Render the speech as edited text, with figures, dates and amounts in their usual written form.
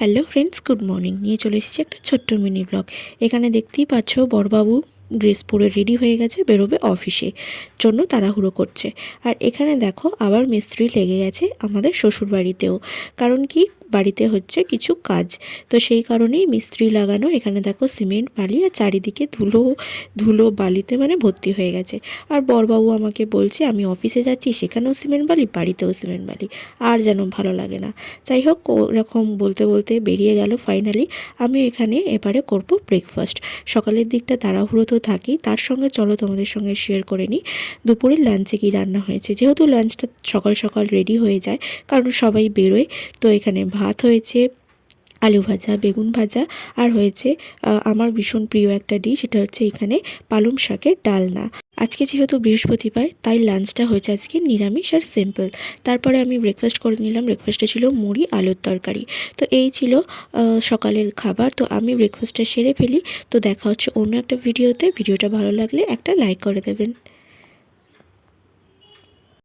Hello friends, good morning. নিয়ে চলে এসেছি একটা ছোট্ট মিনি ব্লগ। এখানে দেখতেই পাচ্ছ বড়বাবু ড্রেস পরে রেডি হয়ে গেছে, বেরোবে অফিসে জন্য তাড়াহুড়ো করছে। আর এখানে দেখো আবার মিস্ত্রি লেগে গেছে আমাদের শ্বশুর বাড়িতেও। কারণ কি, বাড়িতে হচ্ছে কিছু কাজ, তো সেই কারণেই মিস্ত্রি লাগানো। এখানে দেখো সিমেন্ট বালি আর চারিদিকে ধুলো ধুলো বালিতে মানে ভর্তি হয়ে গেছে। আর বড়বাবু আমাকে বলছে আমি অফিসে যাচ্ছি, সেখানেও সিমেন্ট বালি, বাড়িতেও সিমেন্ট বালি, আর যেন ভালো লাগে না। যাই হোক, ওরকম বলতে বলতে বেরিয়ে গেল। ফাইনালি আমি এখানে এবারে করব ব্রেকফাস্ট। সকালের দিকটা তাড়াহুড়ো তো থাকেই, তার সঙ্গে চলো তোমাদের সঙ্গে শেয়ার করে নিই দুপুরের লাঞ্চে কী রান্না হয়েছে। যেহেতু লাঞ্চটা সকাল সকাল রেডি হয়ে যায়, কারণ সবাই বেরোয়। তো এখানে ভাত হয়েছে, আলু ভাজা, বেগুন ভাজা, আর হয়েছে আমার ভীষণ প্রিয় একটা ডিশ, সেটা হচ্ছে এখানে পালং শাকের ডালনা। আজকে যেহেতু বৃহস্পতিবার, তাই লাঞ্চটা হয়েছে আজকে নিরামিষ আর সিম্পল। তারপরে আমি ব্রেকফাস্ট করে নিলাম। ব্রেকফাস্টে ছিল মুড়ি আলুর তরকারি। তো এই ছিল সকালের খাবার। তো আমি ব্রেকফাস্টটা সেরে ফেলি। তো দেখা হচ্ছে অন্য একটা ভিডিওতে। ভিডিওটা ভালো লাগলে একটা লাইক করে দেবেন।